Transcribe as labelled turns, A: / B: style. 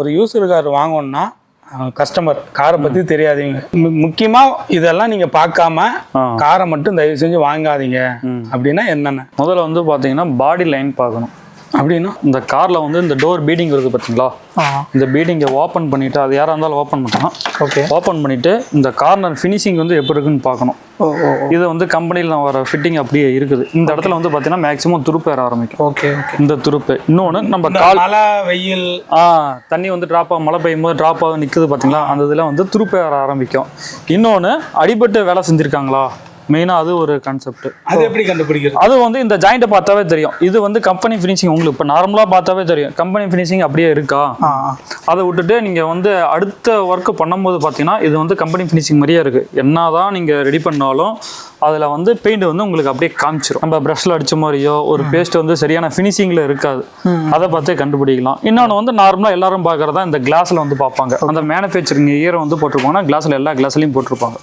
A: ஒரு user car வாங்கணும்னா customer காரை பற்றி தெரியாதீங்க. முக்கியமாக இதெல்லாம் நீங்கள் பார்க்காம காரை மட்டும் தயவு செஞ்சு வாங்காதீங்க. அப்படின்னா என்னென்ன?
B: முதல்ல வந்து பார்த்தீங்கன்னா பாடி லைன் பார்க்கணும்.
A: அப்படின்னா
B: இந்த காரில் வந்து இந்த டோர் பீடிங் இருக்குது பார்த்தீங்களா, இந்த பீடிங்கை ஓப்பன் பண்ணிவிட்டு, அது யாராக இருந்தாலும் ஓப்பன் பண்ணலாம்.
A: ஓகே,
B: ஓப்பன் பண்ணிவிட்டு இந்த கார்னர் ஃபினிஷிங் வந்து எப்படி இருக்குன்னு பார்க்கணும். இது வந்து கம்பெனியில் வர ஃபிட்டிங் அப்படியே இருக்குது. இந்த இடத்துல வந்து பார்த்தீங்கன்னா மேக்ஸிமம் துருப்பு ஏற ஆரம்பிக்கும்.
A: ஓகே,
B: இந்த துருப்பு. இன்னொன்று நம்ம கால்
A: மழை வெயில்
B: தண்ணி வந்து ட்ராப் ஆகும், மழை பெய்யும் போது ட்ராப் ஆகும் நிற்குது பார்த்தீங்களா, அந்த இதில் வந்து துருப்பு ஏற ஆரம்பிக்கும். இன்னொன்று அடிபட்டு வேலை செஞ்சுருக்காங்களா, மெயினாக அது ஒரு கான்செப்ட்.
A: அது எப்படி கண்டுபிடிக்கிறது?
B: அது வந்து இந்த ஜாயிண்ட்டை பார்த்தாவே தெரியும். இது வந்து கம்பெனி ஃபினிஷிங். உங்களுக்கு இப்போ நார்மலாக பார்த்தாவே தெரியும் கம்பெனி ஃபினிஷிங் அப்படியே இருக்கா. அதை விட்டுட்டு நீங்கள் வந்து அடுத்த ஒர்க்கு பண்ணும்போது பார்த்தீங்கன்னா இது வந்து கம்பெனி ஃபினிஷிங் மாதிரியே இருக்குது. என்ன தான் நீங்கள் ரெடி பண்ணாலும் அதில் வந்து பெயிண்ட் வந்து உங்களுக்கு அப்படியே காமிச்சிடும். நம்ம ப்ரஷ்ல அடித்த மாதிரியோ ஒரு பேஸ்ட் வந்து சரியான ஃபினிஷிங்கில் இருக்காது. அதை பார்த்தே கண்டுபிடிக்கலாம். இன்னொன்று வந்து நார்மலாக எல்லாரும் பார்க்குறதா இந்த கிளாஸில் வந்து பார்ப்பாங்க. அந்த மேனுஃபேக்சரிங் இயரை வந்து போட்டிருப்பாங்கன்னா கிளாஸில் எல்லா கிளாஸ்லையும் போட்டிருப்பாங்க.